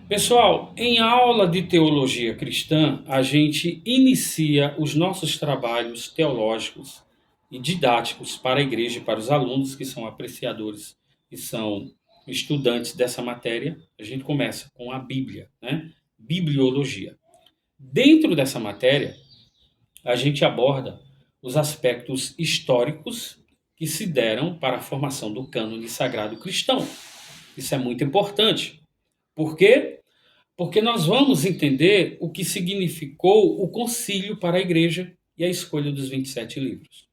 Pessoal, em aula de teologia cristã, a gente inicia os nossos trabalhos teológicos e didáticos para a igreja e para os alunos que são apreciadores e são estudantes dessa matéria. A gente começa com a Bíblia, né? Bibliologia. Dentro dessa matéria, a gente aborda os aspectos históricos que se deram para a formação do cânone sagrado cristão. Isso é muito importante. Por quê? Porque nós vamos entender o que significou o concílio para a igreja e a escolha dos 27 livros.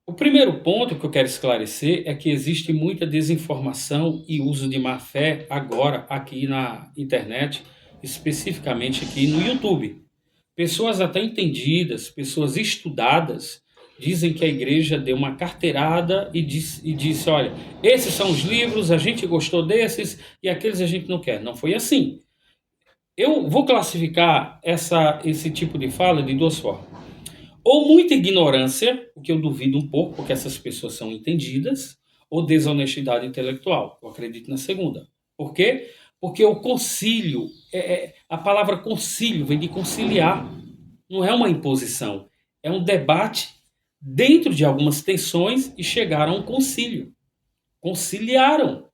O primeiro ponto que eu quero esclarecer é que existe muita desinformação e uso de má fé agora aqui na internet, especificamente aqui no YouTube. Pessoas até entendidas, pessoas estudadas, dizem que a igreja deu uma carteirada e disse: olha, esses são os livros, a gente gostou desses e aqueles a gente não quer. Não foi assim. Eu vou classificar esse tipo de fala de duas formas. Ou muita ignorância, o que eu duvido um pouco, porque essas pessoas são entendidas, ou desonestidade intelectual. Eu acredito na segunda. Por quê? Porque o concílio, a palavra concílio vem de conciliar, não é uma imposição, é um debate dentro de algumas tensões e chegaram a um concílio. Conciliaram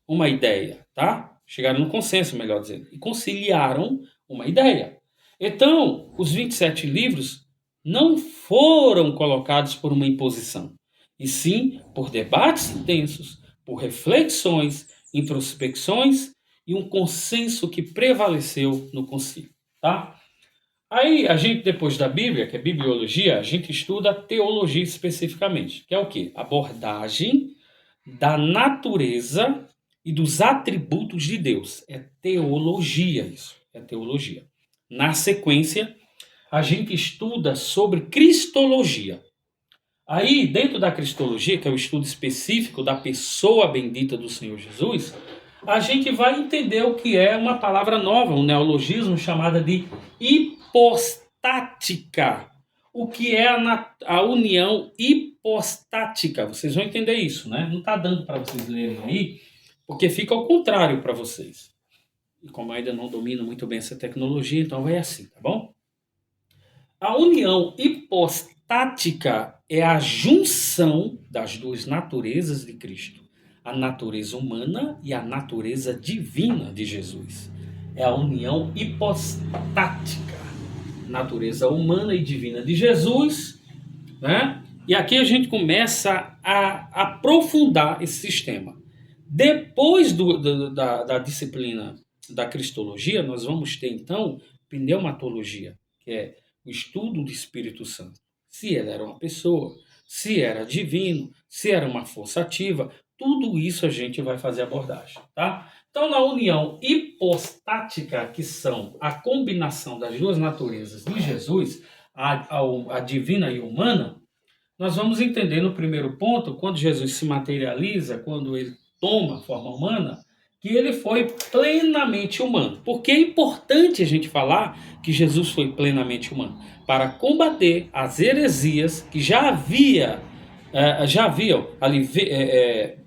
uma ideia, tá? Chegaram no consenso, melhor dizendo, e conciliaram uma ideia. Então, os 27 livros não foram colocados por uma imposição, e sim por debates intensos, por reflexões, introspecções e um consenso que prevaleceu no concílio, tá? Aí a gente, depois da Bíblia, que é bibliologia, a gente estuda teologia especificamente, que é o quê? Abordagem da natureza e dos atributos de Deus. É teologia isso, é teologia. Na sequência, a gente estuda sobre cristologia. Aí, dentro da cristologia, que é o estudo específico da pessoa bendita do Senhor Jesus, a gente vai entender o que é uma palavra nova, um neologismo chamada de hipostática. O que é a união hipostática? Vocês vão entender isso, né? Não está dando para vocês lerem aí, porque fica ao contrário para vocês. E como eu ainda não domino muito bem essa tecnologia, então vai assim, tá bom? A união hipostática é a junção das duas naturezas de Cristo, a natureza humana e a natureza divina de Jesus. É a união hipostática, natureza humana e divina de Jesus, né? E aqui a gente começa a aprofundar esse sistema. Depois da disciplina da cristologia, nós vamos ter então pneumatologia, que é o estudo do Espírito Santo. Se ele era uma pessoa, se era divino, se era uma força ativa, tudo isso a gente vai fazer abordagem, tá? Então, na união hipostática, que são a combinação das duas naturezas de Jesus, a divina e a humana, nós vamos entender no primeiro ponto, quando Jesus se materializa, quando ele toma forma humana, que ele foi plenamente humano. Porque é importante a gente falar que Jesus foi plenamente humano para combater as heresias que já haviam ali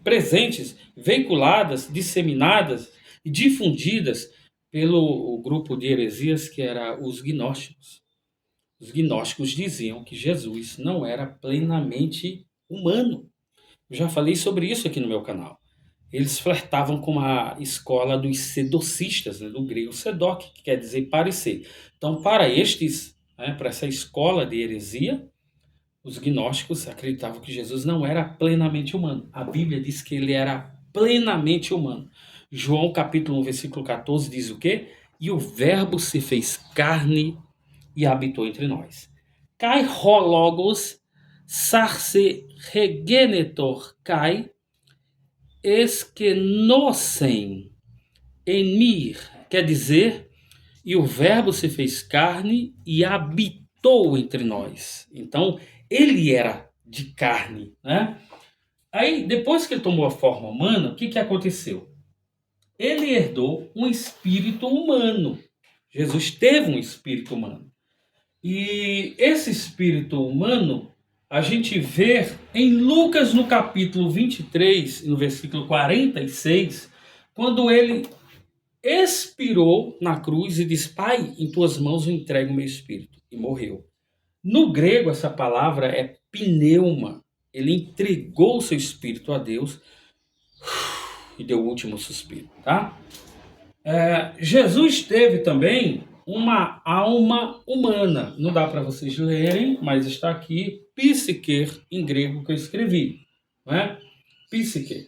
presentes, veiculadas, disseminadas e difundidas pelo grupo de heresias que era os gnósticos. Os gnósticos diziam que Jesus não era plenamente humano. Eu já falei sobre isso aqui no meu canal. Eles flertavam com a escola dos sedocistas, né, do grego sedoc, que quer dizer parecer. Então, para estes, né, para essa escola de heresia, os gnósticos acreditavam que Jesus não era plenamente humano. A Bíblia diz que ele era plenamente humano. João capítulo 1, versículo 14 diz o quê? E o verbo se fez carne e habitou entre nós. Kai ho logos sarse regenetor kai esquenocem em mir, quer dizer, e o verbo se fez carne e habitou entre nós. Então, ele era de carne, né? Aí, depois que ele tomou a forma humana, o que aconteceu? Ele herdou um espírito humano. Jesus teve um espírito humano. E esse espírito humano a gente vê em Lucas no capítulo 23, no versículo 46, quando ele expirou na cruz e disse: Pai, em tuas mãos eu entrego o meu espírito. E morreu. No grego, essa palavra é pneuma. Ele entregou o seu espírito a Deus e deu o último suspiro, tá? Jesus teve também uma alma humana. Não dá para vocês lerem, mas está aqui psique em grego que eu escrevi, não é? Psique.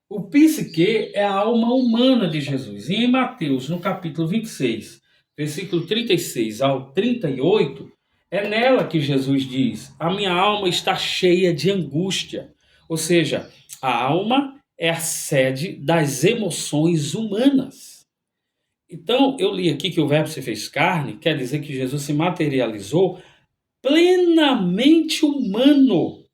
O psique é a alma humana de Jesus. E em Mateus, no capítulo 26, versículo 36 ao 38, é nela que Jesus diz: A minha alma está cheia de angústia. Ou seja, a alma é a sede das emoções humanas. Então, eu li aqui que o Verbo se fez carne, quer dizer que Jesus se materializou plenamente humano,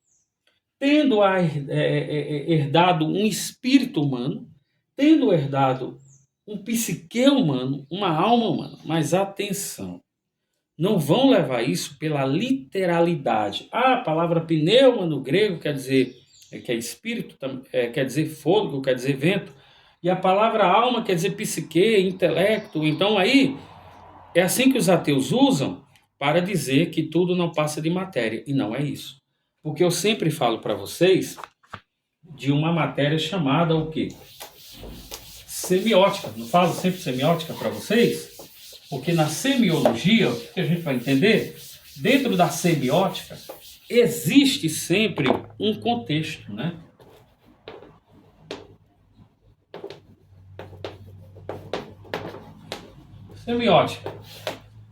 tendo herdado um espírito humano, tendo herdado um psique humano, uma alma humana. Mas atenção, não vão levar isso pela literalidade. A palavra pneuma no grego quer dizer que é espírito, quer dizer fôlego, quer dizer vento. E a palavra alma quer dizer psique, intelecto. Então aí é assim que os ateus usam para dizer que tudo não passa de matéria. E não é isso. Porque eu sempre falo para vocês de uma matéria chamada o quê? Semiótica. Não falo sempre semiótica para vocês? Porque na semiologia, o que a gente vai entender? Dentro da semiótica, existe sempre um contexto, né? Semiótica.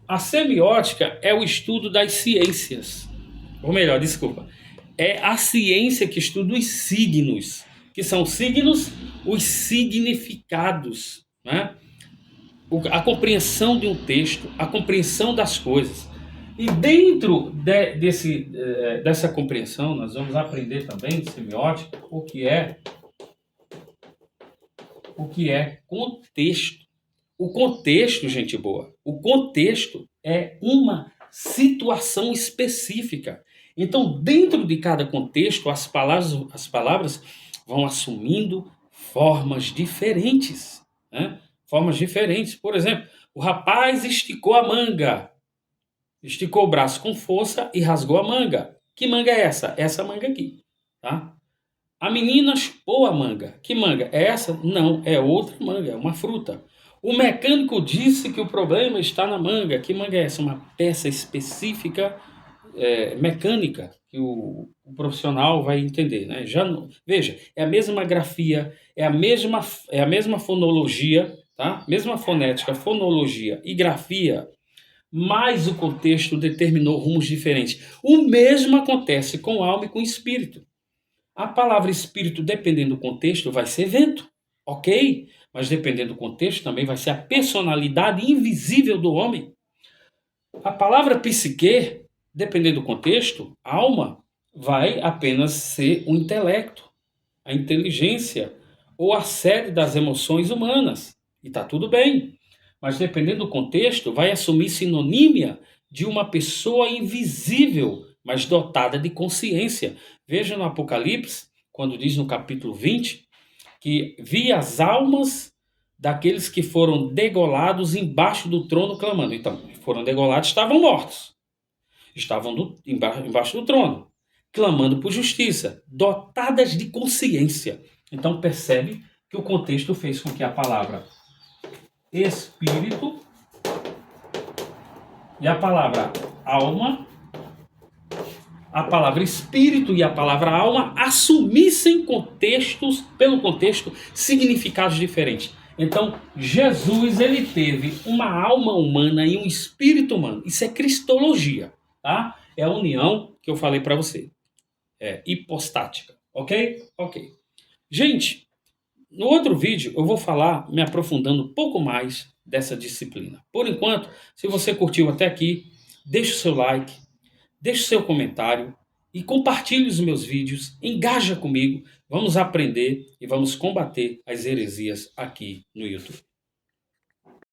A semiótica é o estudo das ciências. Ou melhor, desculpa. É a ciência que estuda os signos. Que são signos, os significados, né? A compreensão de um texto, a compreensão das coisas. E dentro dessa compreensão, nós vamos aprender também de semiótica o que é contexto. O contexto, gente boa, o contexto é uma situação específica. Então, dentro de cada contexto, as palavras vão assumindo formas diferentes, né? Formas diferentes. Por exemplo, o rapaz esticou a manga, esticou o braço com força e rasgou a manga. Que manga é essa? Essa manga aqui, tá? A menina chupou a manga. Que manga? É essa? Não, é outra manga, é uma fruta. O mecânico disse que o problema está na manga. Que manga é essa? Uma peça específica mecânica que o profissional vai entender, né? Veja, é a mesma grafia, é a mesma fonologia, tá? Mesma fonética, fonologia e grafia, mas o contexto determinou rumos diferentes. O mesmo acontece com alma e com espírito. A palavra espírito, dependendo do contexto, vai ser vento, ok? Mas dependendo do contexto, também vai ser a personalidade invisível do homem. A palavra psique, dependendo do contexto, alma, vai apenas ser o intelecto, a inteligência ou a sede das emoções humanas. E está tudo bem. Mas dependendo do contexto, vai assumir sinonímia de uma pessoa invisível, mas dotada de consciência. Veja no Apocalipse, quando diz no capítulo 20, que vi as almas daqueles que foram degolados embaixo do trono clamando. Então, foram degolados, estavam mortos. Estavam embaixo do trono, clamando por justiça, dotadas de consciência. Então, percebe que o contexto fez com que a palavra espírito e a palavra alma, a palavra espírito e a palavra alma assumissem pelo contexto, significados diferentes. Então, Jesus, ele teve uma alma humana e um espírito humano. Isso é cristologia, tá? É a união que eu falei para você. É hipostática, ok? Ok. Gente, no outro vídeo eu vou falar, me aprofundando um pouco mais dessa disciplina. Por enquanto, se você curtiu até aqui, deixe o seu like, deixe o seu comentário e compartilhe os meus vídeos, engaja comigo, vamos aprender e vamos combater as heresias aqui no YouTube.